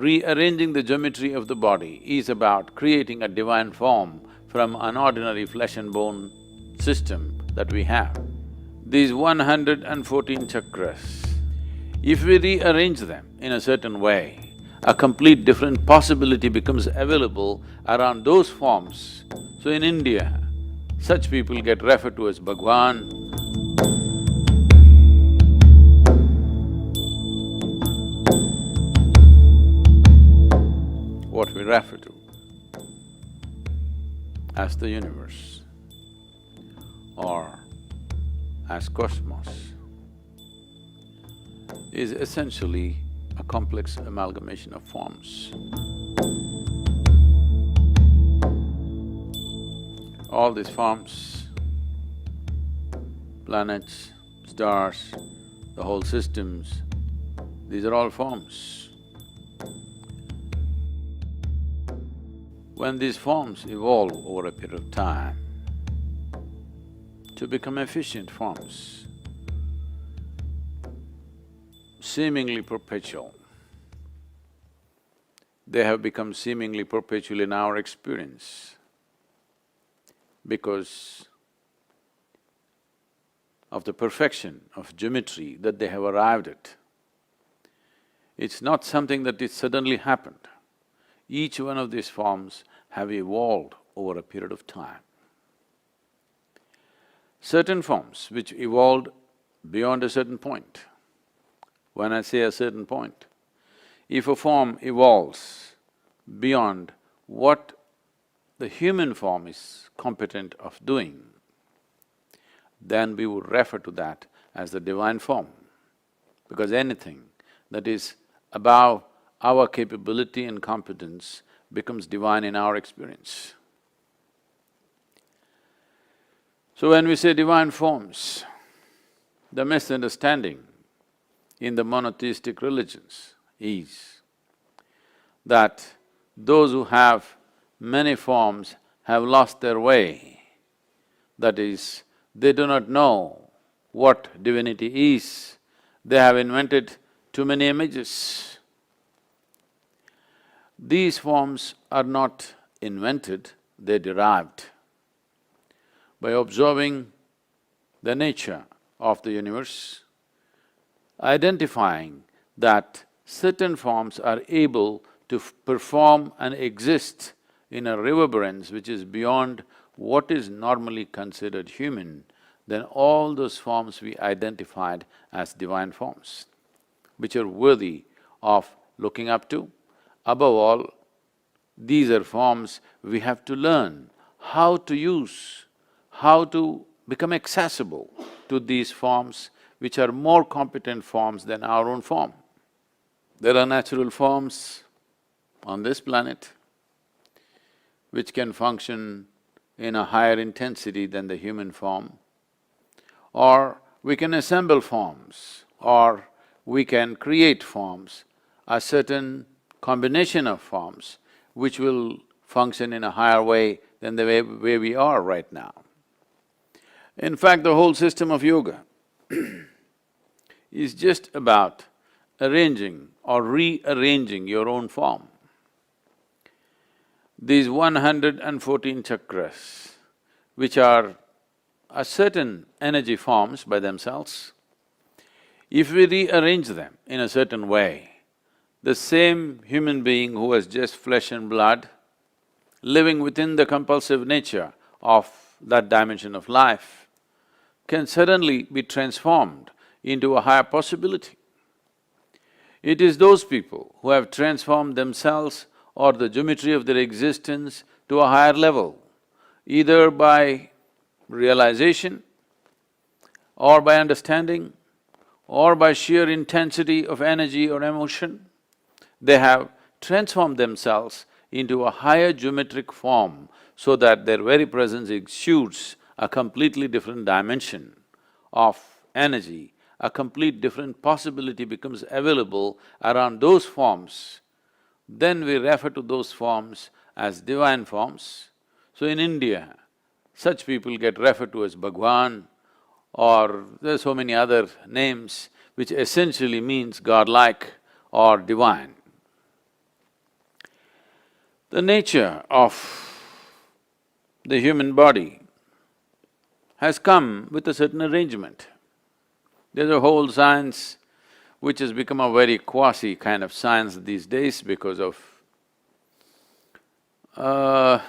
rearranging the geometry of the body is about creating a divine form from an ordinary flesh and bone system that we have. These 114 chakras, if we rearrange them in a certain way, a complete different possibility becomes available around those forms. So in India, such people get referred to as Bhagwan. What we refer to as the universe or as cosmos is essentially a complex amalgamation of forms. All these forms, planets, stars, the whole systems, these are all forms. When these forms evolve over a period of time to become efficient forms, seemingly perpetual, they have become seemingly perpetual in our experience because of the perfection of geometry that they have arrived at. It's not something that it suddenly happened. Each one of these forms have evolved over a period of time. Certain forms which evolved beyond a certain point. When I say a certain point, if a form evolves beyond what the human form is competent of doing, then we would refer to that as the divine form, because anything that is above our capability and competence becomes divine in our experience. So when we say divine forms, the misunderstanding in the monotheistic religions is that those who have many forms have lost their way. That is, they do not know what divinity is, they have invented too many images. These forms are not invented, they're derived. By observing the nature of the universe, identifying that certain forms are able to perform and exist in a reverberance which is beyond what is normally considered human, then all those forms we identified as divine forms, which are worthy of looking up to. Above all, these are forms we have to learn how to use, how to become accessible to these forms which are more competent forms than our own form. There are natural forms on this planet which can function in a higher intensity than the human form, or we can assemble forms, or we can create forms, a certain combination of forms which will function in a higher way than the way we are right now. In fact, the whole system of yoga is just about arranging or rearranging your own form. These 114 chakras, which are a certain energy forms by themselves, if we rearrange them in a certain way, the same human being who was just flesh and blood, living within the compulsive nature of that dimension of life, can suddenly be transformed into a higher possibility. It is those people who have transformed themselves or the geometry of their existence to a higher level, either by realization or by understanding or by sheer intensity of energy or emotion, they have transformed themselves into a higher geometric form so that their very presence exudes a completely different dimension of energy, a complete different possibility becomes available around those forms. Then we refer to those forms as divine forms. So in India, such people get referred to as Bhagwan, or there are so many other names which essentially means godlike or divine. The nature of the human body has come with a certain arrangement. There's a whole science which has become a very quasi kind of science these days because of the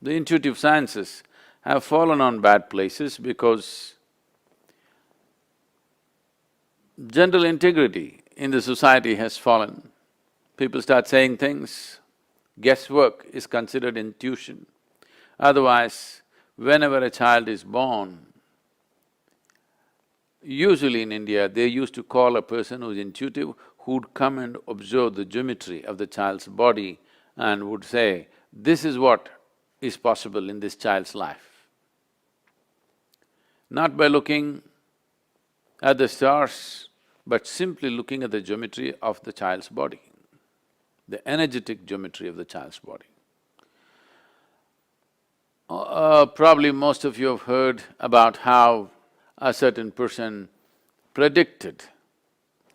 intuitive sciences have fallen on bad places because general integrity in the society has fallen. People start saying things, guesswork is considered intuition. Otherwise, whenever a child is born, usually in India, they used to call a person who's intuitive, who'd come and observe the geometry of the child's body and would say, this is what is possible in this child's life. Not by looking at the stars, but simply looking at the geometry of the child's body, the energetic geometry of the child's body. Probably most of you have heard about how a certain person predicted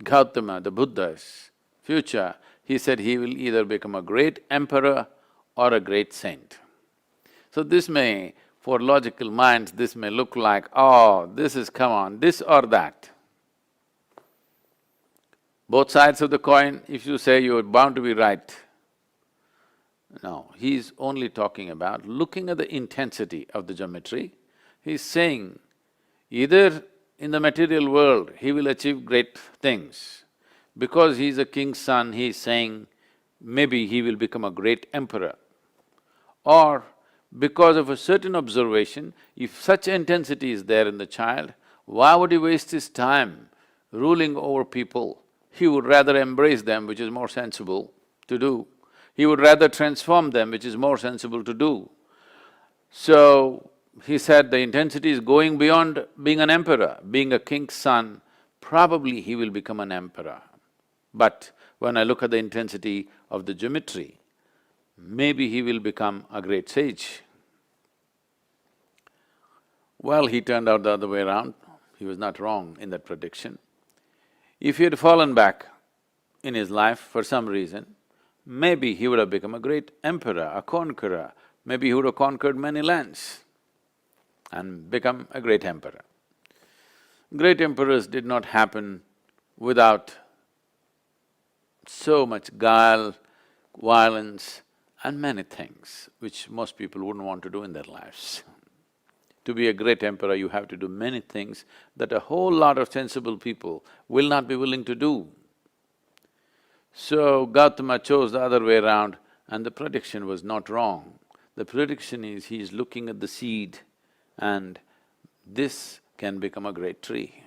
Gautama, the Buddha's future. He said he will either become a great emperor or a great saint. So this may, for logical minds, this may look like, oh, this is, come on, this or that. Both sides of the coin, if you say you're bound to be right. No, he's only talking about looking at the intensity of the geometry. He's saying, either in the material world he will achieve great things. Because he's a king's son, he's saying maybe he will become a great emperor. Or because of a certain observation, if such intensity is there in the child, why would he waste his time ruling over people? He would rather embrace them, which is more sensible to do. He would rather transform them, which is more sensible to do. So, he said the intensity is going beyond being an emperor. Being a king's son, probably he will become an emperor. But when I look at the intensity of the geometry, maybe he will become a great sage. Well, he turned out the other way around. He was not wrong in that prediction. If he had fallen back in his life for some reason, maybe he would have become a great emperor, a conqueror. Maybe he would have conquered many lands and become a great emperor. Great emperors did not happen without so much guile, violence and many things which most people wouldn't want to do in their lives. To be a great emperor, you have to do many things that a whole lot of sensible people will not be willing to do. So Gautama chose the other way around and the prediction was not wrong. The prediction is he is looking at the seed and this can become a great tree.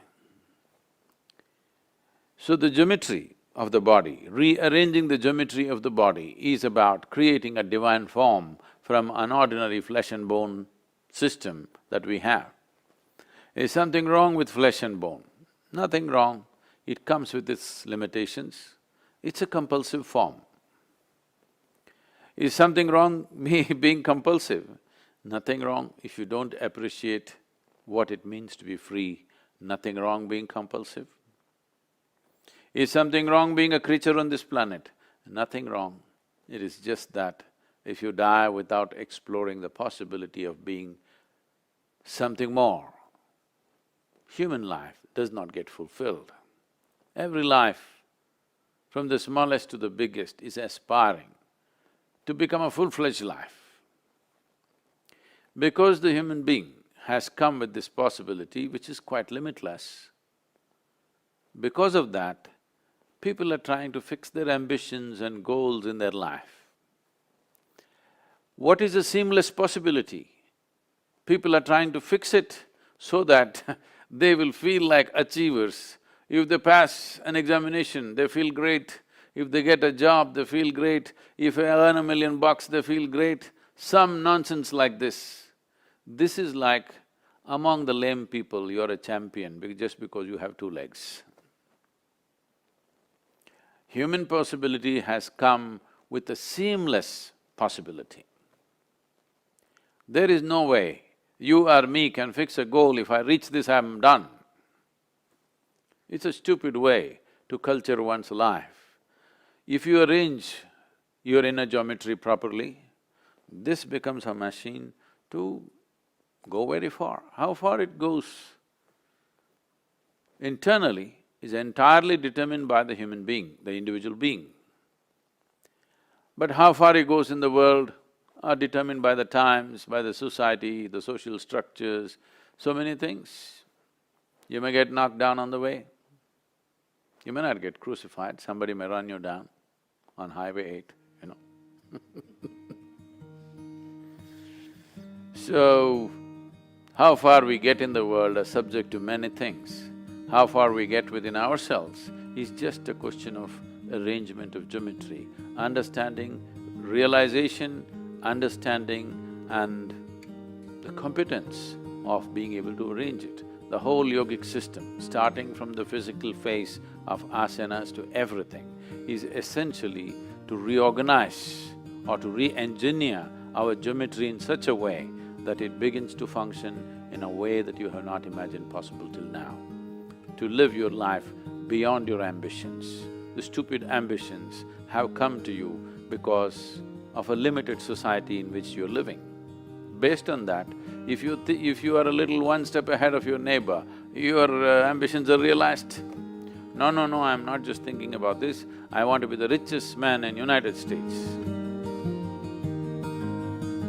So the geometry of the body, rearranging the geometry of the body is about creating a divine form from an ordinary flesh and bone system that we have. Is something wrong with flesh and bone? Nothing wrong, it comes with its limitations. It's a compulsive form. Is something wrong me being compulsive? Nothing wrong if you don't appreciate what it means to be free, nothing wrong being compulsive. Is something wrong being a creature on this planet? Nothing wrong. It is just that if you die without exploring the possibility of being something more, human life does not get fulfilled. Every life, from the smallest to the biggest, is aspiring to become a full-fledged life. Because the human being has come with this possibility, which is quite limitless, because of that, people are trying to fix their ambitions and goals in their life. What is a seamless possibility? People are trying to fix it so that they will feel like achievers. If they pass an examination, they feel great. If they get a job, they feel great. If they earn $1 million, they feel great. Some nonsense like this. This is like among the lame people, you're a champion just because you have 2 legs. Human possibility has come with a seamless possibility. There is no way you or me can fix a goal, if I reach this, I'm done. It's a stupid way to culture one's life. If you arrange your inner geometry properly, this becomes a machine to go very far. How far it goes internally is entirely determined by the human being, the individual being. But how far it goes in the world are determined by the times, by the society, the social structures, so many things. You may get knocked down on the way. You may not get crucified, somebody may run you down on Highway 8, you know. So, how far we get in the world are subject to many things. How far we get within ourselves is just a question of arrangement of geometry, understanding, realization, understanding and the competence of being able to arrange it. The whole yogic system, starting from the physical phase of asanas to everything, is essentially to reorganize or to re-engineer our geometry in such a way that it begins to function in a way that you have not imagined possible till now. To live your life beyond your ambitions. The stupid ambitions have come to you because of a limited society in which you're living. Based on that, if you are a little one step ahead of your neighbor, your ambitions are realized. No, no, no, I'm not just thinking about this, I want to be the richest man in United States.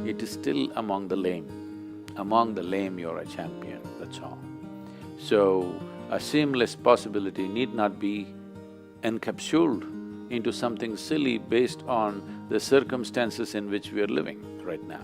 It is still among the lame. Among the lame you're a champion, that's all. So, a seamless possibility need not be encapsulated into something silly based on the circumstances in which we are living right now.